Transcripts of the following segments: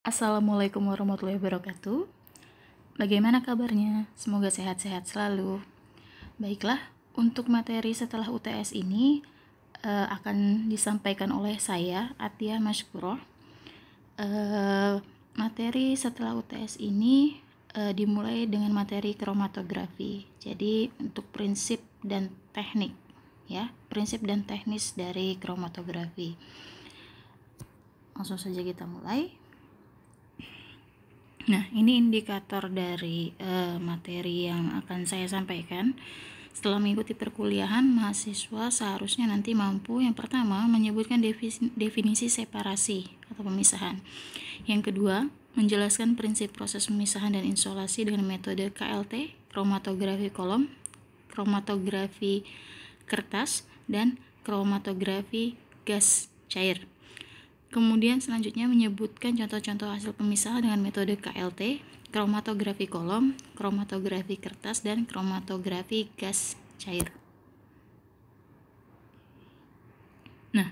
Assalamualaikum warahmatullahi wabarakatuh. Bagaimana kabarnya? Semoga sehat-sehat selalu. Baiklah, untuk materi setelah UTS ini akan disampaikan oleh saya, Atia Mashkuroh. Materi setelah UTS ini dimulai dengan materi kromatografi. Jadi untuk prinsip dan teknik, ya, prinsip dan teknis dari kromatografi. Langsung saja kita mulai. Nah, ini indikator dari materi yang akan saya sampaikan. Setelah mengikuti perkuliahan, mahasiswa seharusnya nanti mampu yang pertama menyebutkan definisi separasi atau pemisahan. Yang kedua, menjelaskan prinsip proses pemisahan dan isolasi dengan metode KLT, kromatografi kolom, kromatografi kertas, dan kromatografi gas cair. Kemudian selanjutnya menyebutkan contoh-contoh hasil pemisahan dengan metode KLT, kromatografi kolom, kromatografi kertas, dan kromatografi gas cair. Nah,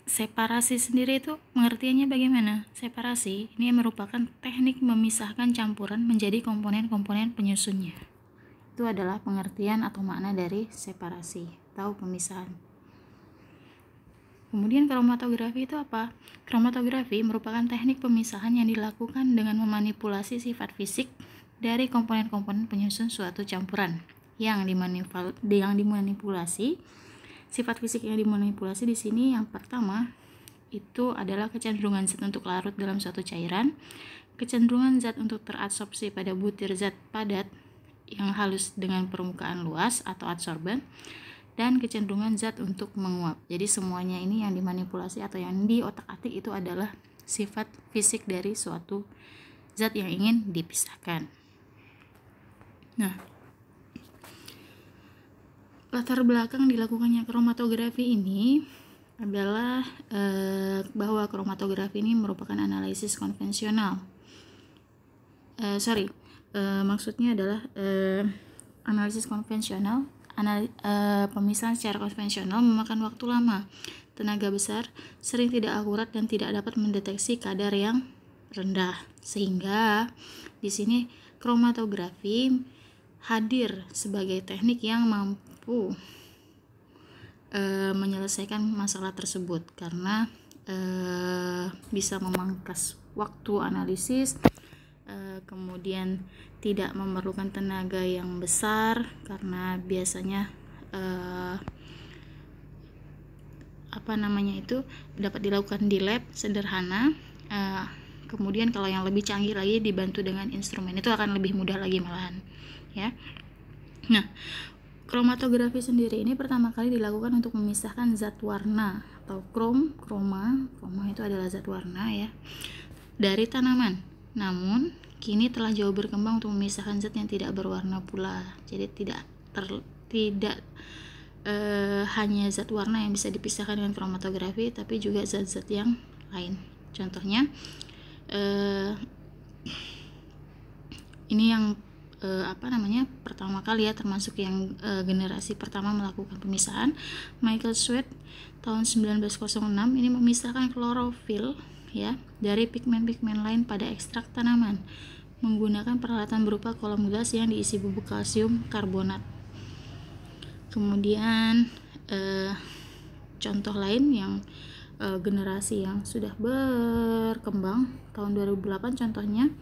separasi sendiri itu pengertiannya bagaimana? Separasi ini merupakan teknik memisahkan campuran menjadi komponen-komponen penyusunnya. Itu adalah pengertian atau makna dari separasi atau pemisahan. Kemudian kromatografi itu apa? Kromatografi merupakan teknik pemisahan yang dilakukan dengan memanipulasi sifat fisik dari komponen-komponen penyusun suatu campuran yang dimanipulasi. Sifat fisik yang dimanipulasi di sini yang pertama itu adalah kecenderungan zat untuk larut dalam suatu cairan, kecenderungan zat untuk teradsorpsi pada butir zat padat yang halus dengan permukaan luas atau adsorban, dan kecenderungan zat untuk menguap. Jadi semuanya ini yang dimanipulasi atau yang diotak-atik itu adalah sifat fisik dari suatu zat yang ingin dipisahkan. Nah, latar belakang dilakukannya kromatografi ini adalah bahwa kromatografi ini merupakan analisis konvensional. Maksudnya adalah analisis konvensional. Pemisahan secara konvensional memakan waktu lama, tenaga besar, sering tidak akurat dan tidak dapat mendeteksi kadar yang rendah. Sehingga di sini kromatografi hadir sebagai teknik yang mampu menyelesaikan masalah tersebut karena bisa memangkas waktu analisis, kemudian tidak memerlukan tenaga yang besar karena biasanya dapat dilakukan di lab sederhana. Kemudian kalau yang lebih canggih lagi dibantu dengan instrumen, itu akan lebih mudah lagi malahan, ya. Nah, kromatografi sendiri ini pertama kali dilakukan untuk memisahkan zat warna atau kroma itu adalah zat warna, ya, dari tanaman. Namun kini telah jauh berkembang untuk memisahkan zat yang tidak berwarna pula. Jadi tidak hanya zat warna yang bisa dipisahkan dengan kromatografi, tapi juga zat-zat yang lain. Contohnya ini yang pertama kali, ya, termasuk yang generasi pertama melakukan pemisahan. Michael Sweet tahun 1906 ini memisahkan klorofil, ya, dari pigmen-pigmen lain pada ekstrak tanaman menggunakan peralatan berupa kolom gelas yang diisi bubuk kalsium karbonat. Kemudian contoh lain yang generasi yang sudah berkembang tahun 2008 contohnya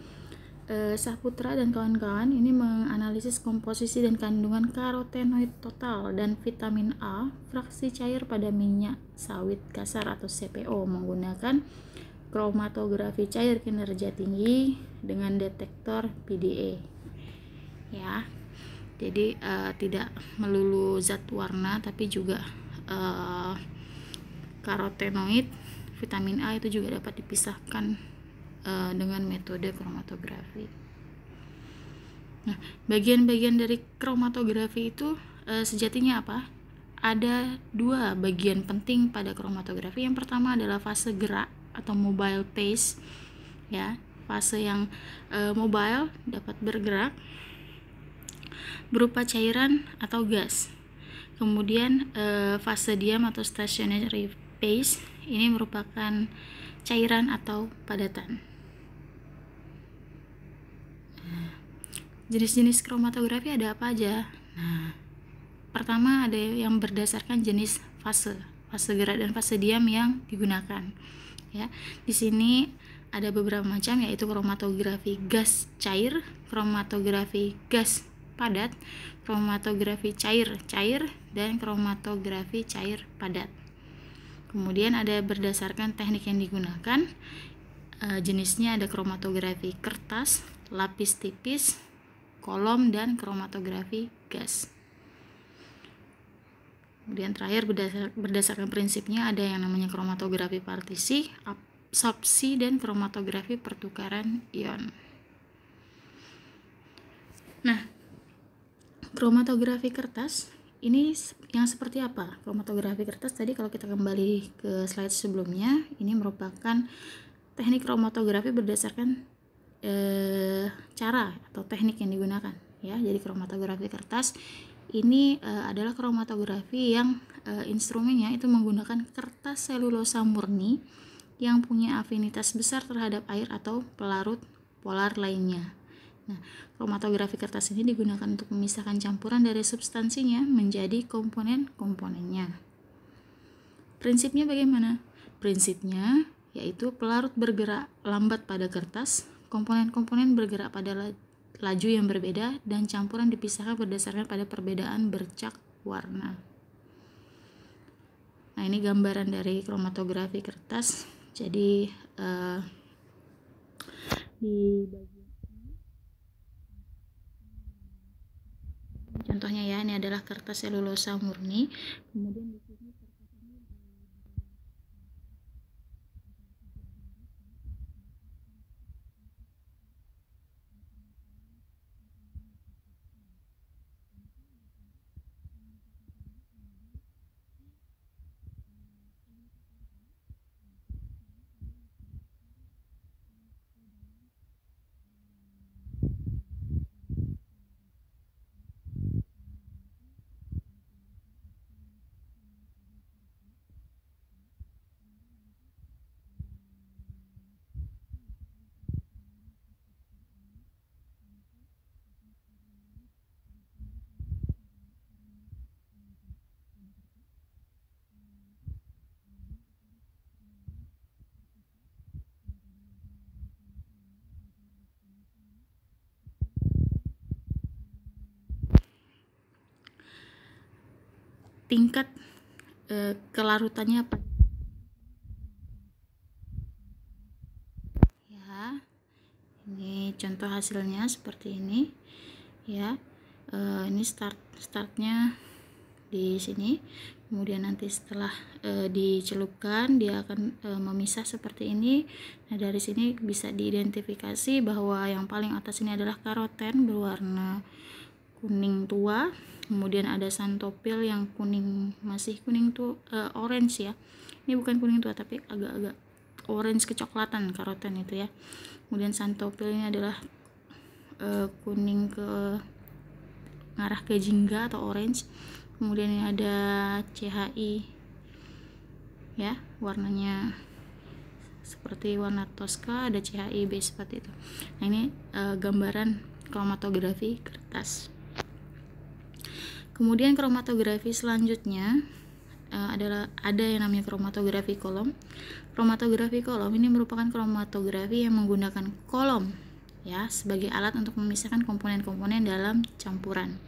Saputra dan kawan-kawan ini menganalisis komposisi dan kandungan karotenoid total dan vitamin A fraksi cair pada minyak sawit kasar atau CPO menggunakan kromatografi cair kinerja tinggi dengan detektor PDA, ya. Jadi tidak melulu zat warna tapi juga karotenoid, vitamin A itu juga dapat dipisahkan dengan metode kromatografi. Nah, bagian-bagian dari kromatografi itu sejatinya apa? Ada dua bagian penting pada kromatografi. Yang pertama adalah fase gerak atau mobile phase, ya, fase yang mobile dapat bergerak berupa cairan atau gas. Kemudian fase diam atau stationary phase ini merupakan cairan atau padatan. jenis-jenis kromatografi ada apa aja? Nah, pertama ada yang berdasarkan jenis fase gerak dan fase diam yang digunakan. Ya, di sini ada beberapa macam, yaitu kromatografi gas cair, kromatografi gas padat, kromatografi cair, dan kromatografi cair padat. Kemudian ada berdasarkan teknik yang digunakan, jenisnya ada kromatografi kertas, lapis tipis, kolom, dan kromatografi gas. Kemudian terakhir berdasarkan prinsipnya ada yang namanya kromatografi partisi, absorpsi, dan kromatografi pertukaran ion. Nah, kromatografi kertas ini yang seperti apa? Kromatografi kertas tadi kalau kita kembali ke slide sebelumnya, ini merupakan teknik kromatografi berdasarkan cara atau teknik yang digunakan, ya. Jadi kromatografi kertas ini adalah kromatografi yang instrumennya itu menggunakan kertas selulosa murni yang punya afinitas besar terhadap air atau pelarut polar lainnya. Nah, kromatografi kertas ini digunakan untuk memisahkan campuran dari substansinya menjadi komponen-komponennya. Prinsipnya bagaimana? Prinsipnya yaitu pelarut bergerak lambat pada kertas, komponen-komponen bergerak pada laju yang berbeda, dan campuran dipisahkan berdasarkan pada perbedaan bercak warna. Nah, ini gambaran dari kromatografi kertas. Jadi di bagian contohnya ya, ini adalah kertas selulosa murni. Kemudian di sini tingkat kelarutannya apa? Ya, ini contoh hasilnya seperti ini, ya. Ini startnya di sini. Kemudian nanti setelah dicelupkan dia akan memisah seperti ini. Nah, dari sini bisa diidentifikasi bahwa yang paling atas ini adalah karoten berwarna kuning tua. Kemudian ada santopil yang kuning, masih kuning tuh orange ya. Ini bukan kuning tua tapi agak-agak orange kecoklatan karoten itu ya. Kemudian santopil ini adalah kuning ke ngarah ke jingga atau orange. Kemudian ini ada CHI ya, warnanya seperti warna Tosca, ada CHI B seperti itu. Nah, ini gambaran kromatografi kertas. Kemudian kromatografi selanjutnya adalah ada yang namanya kromatografi kolom. Kromatografi kolom ini merupakan kromatografi yang menggunakan kolom ya sebagai alat untuk memisahkan komponen-komponen dalam campuran.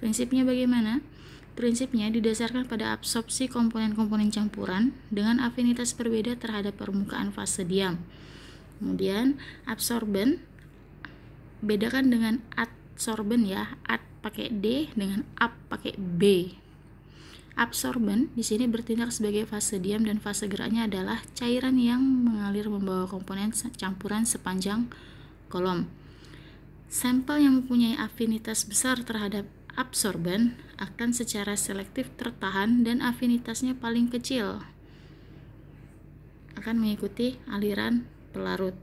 Prinsipnya bagaimana? Prinsipnya didasarkan pada absorpsi komponen-komponen campuran dengan afinitas berbeda terhadap permukaan fase diam. Kemudian absorben bedakan dengan adsorben ya, ad pakai D dengan ab pakai B. Absorben di sini bertindak sebagai fase diam dan fase geraknya adalah cairan yang mengalir membawa komponen campuran sepanjang kolom. Sampel yang mempunyai afinitas besar terhadap absorben akan secara selektif tertahan dan afinitasnya paling kecil akan mengikuti aliran pelarut.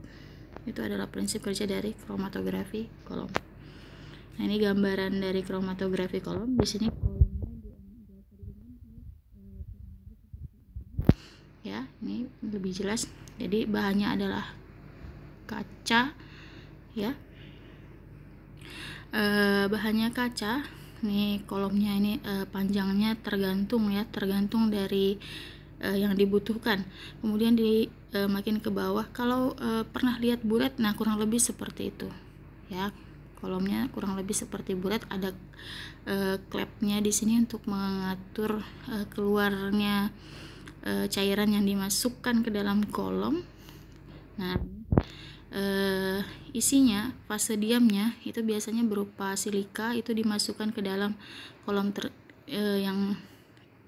Itu adalah prinsip kerja dari kromatografi kolom. Nah, ini gambaran dari kromatografi kolom. Di sini kolomnya ya, ini lebih jelas. Jadi bahannya adalah kaca ya. Bahannya kaca. Nih kolomnya ini panjangnya tergantung dari yang dibutuhkan. Kemudian makin ke bawah, kalau pernah lihat buret, nah kurang lebih seperti itu ya. Kolomnya kurang lebih seperti buret, ada klepnya di sini untuk mengatur keluarnya cairan yang dimasukkan ke dalam kolom. Nah, isinya, fase diamnya itu biasanya berupa silika, itu dimasukkan ke dalam kolom yang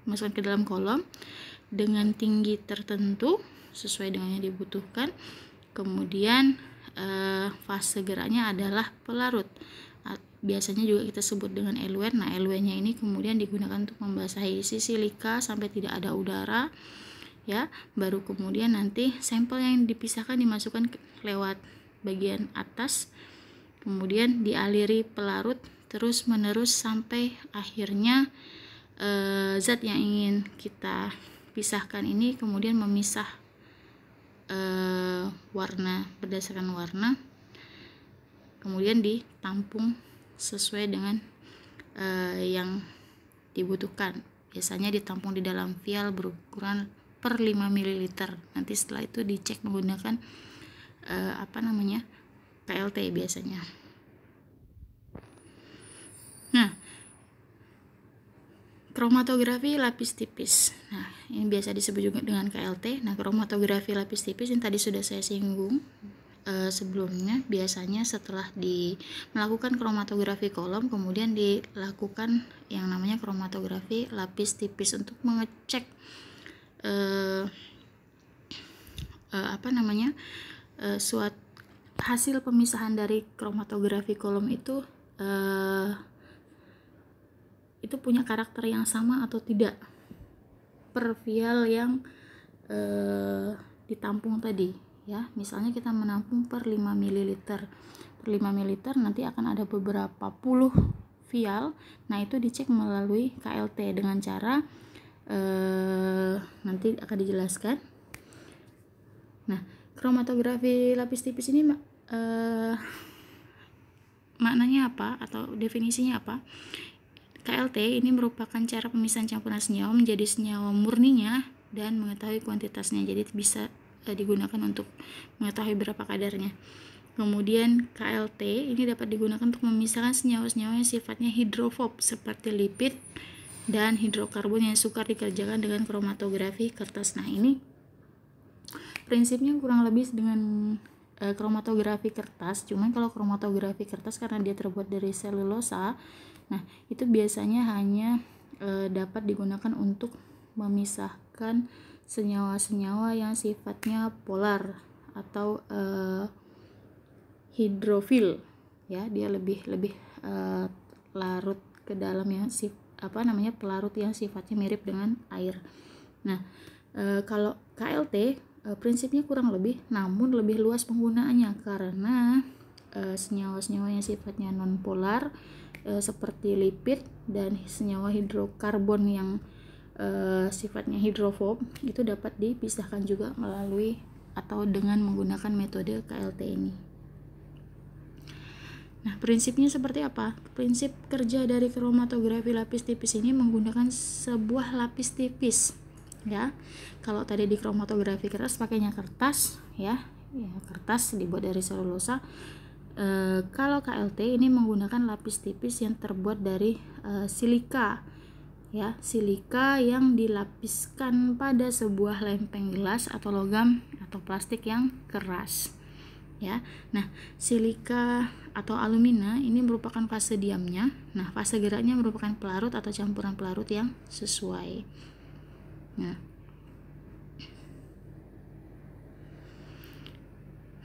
masukkan ke dalam kolom dengan tinggi tertentu sesuai dengan yang dibutuhkan. Kemudian fase geraknya adalah pelarut, biasanya juga kita sebut dengan eluer. Nah, eluernya ini kemudian digunakan untuk membasahi isi silika sampai tidak ada udara ya. Baru kemudian nanti sampel yang dipisahkan dimasukkan lewat bagian atas, kemudian dialiri pelarut terus menerus sampai akhirnya zat yang ingin kita pisahkan ini kemudian memisah warna berdasarkan warna, kemudian ditampung sesuai dengan yang dibutuhkan. Biasanya ditampung di dalam vial berukuran per 5 ml. Nanti setelah itu dicek menggunakan KLT biasanya. Nah, kromatografi lapis tipis. Nah, ini biasa disebut juga dengan KLT. Nah, kromatografi lapis tipis ini tadi sudah saya singgung sebelumnya. Biasanya setelah melakukan kromatografi kolom, kemudian dilakukan yang namanya kromatografi lapis tipis untuk mengecek suatu hasil pemisahan dari kromatografi kolom itu punya karakter yang sama atau tidak per vial yang ditampung tadi ya. Misalnya kita menampung per 5 ml. Per 5 ml nanti akan ada beberapa puluh vial. Nah, itu dicek melalui KLT dengan cara nanti akan dijelaskan. Nah, kromatografi lapis tipis ini maknanya apa atau definisinya apa? KLT ini merupakan cara pemisahan campuran senyawa menjadi senyawa murninya dan mengetahui kuantitasnya. Jadi bisa digunakan untuk mengetahui berapa kadarnya. Kemudian KLT ini dapat digunakan untuk memisahkan senyawa-senyawa yang sifatnya hidrofob seperti lipid dan hidrokarbon yang sukar dikerjakan dengan kromatografi kertas. Nah, ini prinsipnya kurang lebih dengan kromatografi kertas. Cuman kalau kromatografi kertas karena dia terbuat dari selulosa, nah itu biasanya hanya dapat digunakan untuk memisahkan senyawa-senyawa yang sifatnya polar atau hidrofil ya. Dia lebih larut ke dalam yang pelarut yang sifatnya mirip dengan air. Nah, kalau KLT prinsipnya kurang lebih, namun lebih luas penggunaannya karena senyawa-senyawa yang sifatnya non polar seperti lipid dan senyawa hidrokarbon yang sifatnya hidrofob itu dapat dipisahkan juga melalui atau dengan menggunakan metode KLT ini. Nah, prinsipnya seperti apa? Prinsip kerja dari kromatografi lapis tipis ini menggunakan sebuah lapis tipis ya. Kalau tadi di kromatografi kertas pakainya kertas ya, kertas dibuat dari selulosa. Kalau KLT ini menggunakan lapis tipis yang terbuat dari silika ya, silika yang dilapiskan pada sebuah lempeng gelas atau logam atau plastik yang keras ya. Nah, silika atau alumina ini merupakan fase diamnya. Nah, fase geraknya merupakan pelarut atau campuran pelarut yang sesuai. Nah,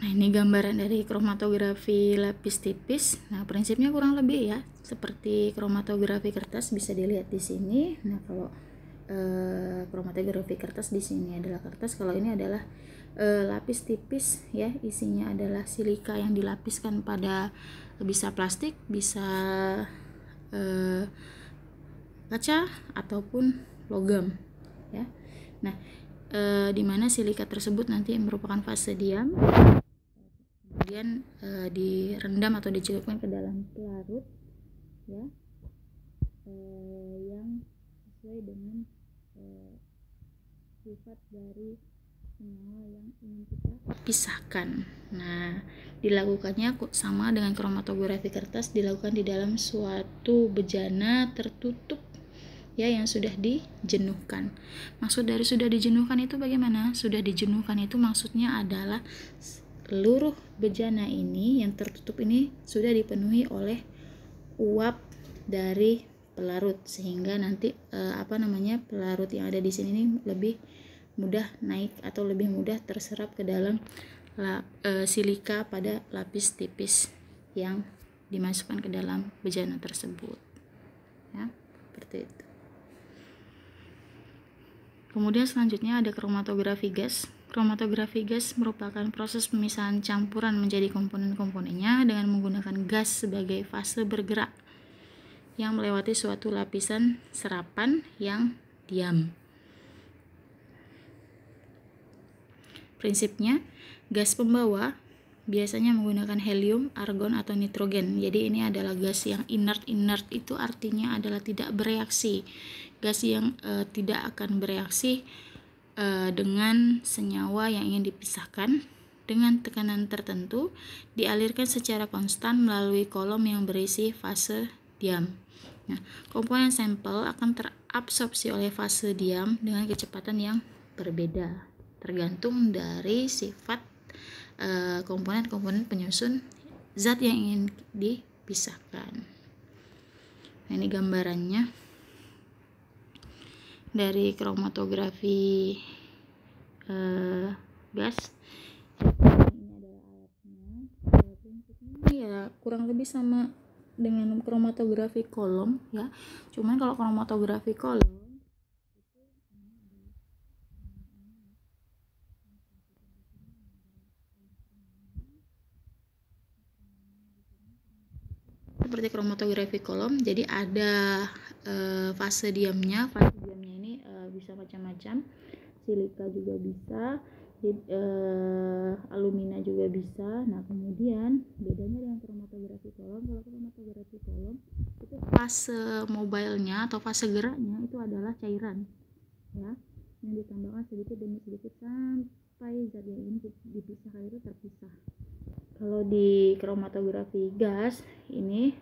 ini gambaran dari kromatografi lapis tipis. Nah, prinsipnya kurang lebih ya seperti kromatografi kertas, bisa dilihat di sini. Nah, kalau kromatografi kertas di sini adalah kertas, kalau ini adalah lapis tipis ya, isinya adalah silika yang dilapiskan pada bisa plastik, bisa kaca ataupun logam ya. Nah, di mana silika tersebut nanti merupakan fase diam, kemudian direndam atau dicelupkan ke dalam pelarut ya, yang sesuai dengan sifat dari senyawa yang ingin kita pisahkan. Nah, dilakukannya sama dengan kromatografi kertas, dilakukan di dalam suatu bejana tertutup ya, yang sudah dijenuhkan. Maksud dari sudah dijenuhkan itu bagaimana? Sudah dijenuhkan itu maksudnya adalah seluruh bejana ini yang tertutup ini sudah dipenuhi oleh uap dari pelarut, sehingga nanti pelarut yang ada di sini ini lebih mudah naik atau lebih mudah terserap ke dalam silika pada lapis tipis yang dimasukkan ke dalam bejana tersebut ya, seperti itu. Kemudian selanjutnya ada kromatografi gas. Kromatografi gas merupakan proses pemisahan campuran menjadi komponen-komponennya dengan menggunakan gas sebagai fase bergerak yang melewati suatu lapisan serapan yang diam. Prinsipnya, gas pembawa biasanya menggunakan helium, argon, atau nitrogen. Jadi ini adalah gas yang inert. Inert itu artinya adalah tidak bereaksi. Gas yang tidak akan bereaksi dengan senyawa yang ingin dipisahkan dengan tekanan tertentu, dialirkan secara konstan melalui kolom yang berisi fase diam. Nah, komponen sampel akan terabsorpsi oleh fase diam dengan kecepatan yang berbeda, tergantung dari sifat komponen-komponen penyusun zat yang ingin dipisahkan. Nah, ini gambarannya dari kromatografi gas. Ini adalah alatnya. Prinsipnya ya kurang lebih sama dengan kromatografi kolom ya. Cuman kalau kromatografi kolom seperti kromatografi kolom, jadi ada fase diamnya. Fase diamnya ini bisa macam-macam, silika juga bisa, alumina juga bisa. Nah, kemudian bedanya dengan kromatografi kolom, kalau kromatografi kolom itu fase mobilenya atau fase geraknya itu adalah cairan ya, yang ditambahkan sedikit demi sedikit sampai zat yang ingin dipisahkan itu terpisah. Kalau di kromatografi gas ini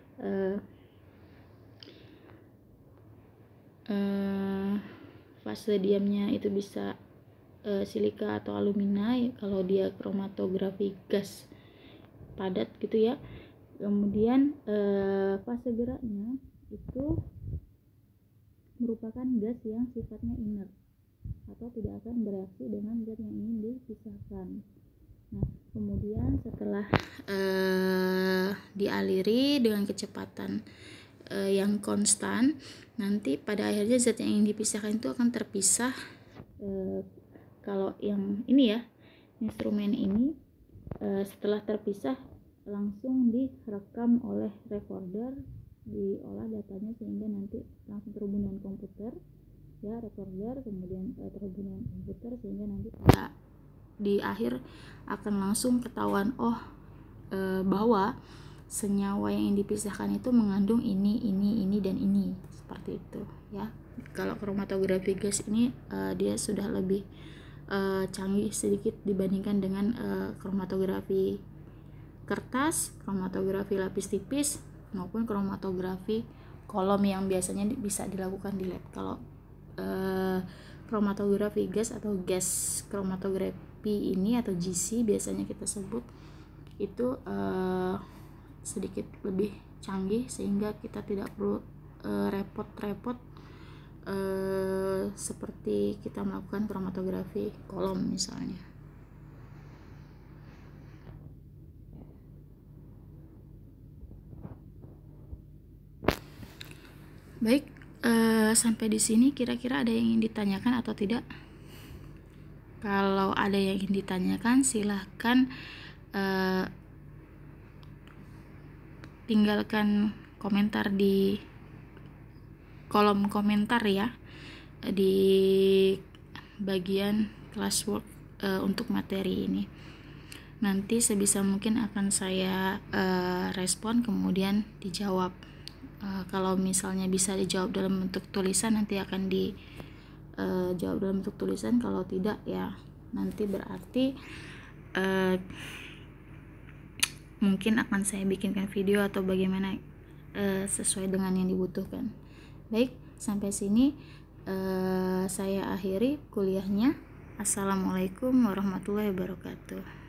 fase diamnya itu bisa silika atau alumina ya, kalau dia kromatografi gas padat gitu ya. Kemudian fase geraknya itu merupakan gas yang sifatnya inert atau tidak akan bereaksi dengan zat yang ingin dipisahkan. Nah, kemudian setelah dialiri dengan kecepatan yang konstan, nanti pada akhirnya zat yang ingin dipisahkan itu akan terpisah. Kalau yang ini ya, instrumen ini setelah terpisah langsung direkam oleh recorder, diolah datanya sehingga nanti langsung terhubung dengan komputer ya, recorder kemudian terhubung dengan komputer, sehingga nanti di akhir akan langsung ketahuan bahwa senyawa yang ingin dipisahkan itu mengandung ini dan ini, seperti itu ya. Kalau kromatografi gas ini dia sudah lebih canggih sedikit dibandingkan dengan kromatografi kertas, kromatografi lapis tipis maupun kromatografi kolom yang biasanya bisa dilakukan di lab. Kalau kromatografi gas atau gas kromatografi ini atau GC biasanya kita sebut itu sedikit lebih canggih, sehingga kita tidak perlu repot-repot seperti kita melakukan kromatografi kolom misalnya. Baik, sampai di sini kira-kira ada yang ingin ditanyakan atau tidak? Kalau ada yang ingin ditanyakan silahkan tinggalkan komentar di kolom komentar ya, di bagian classwork untuk materi ini. nanti sebisa mungkin akan saya respon kemudian dijawab. Kalau misalnya bisa dijawab dalam bentuk tulisan, nanti akan dijawab dalam bentuk tulisan. Kalau tidak, ya nanti berarti mungkin akan saya bikinkan video atau bagaimana sesuai dengan yang dibutuhkan. Baik, sampai sini saya akhiri kuliahnya. Assalamualaikum warahmatullahi wabarakatuh.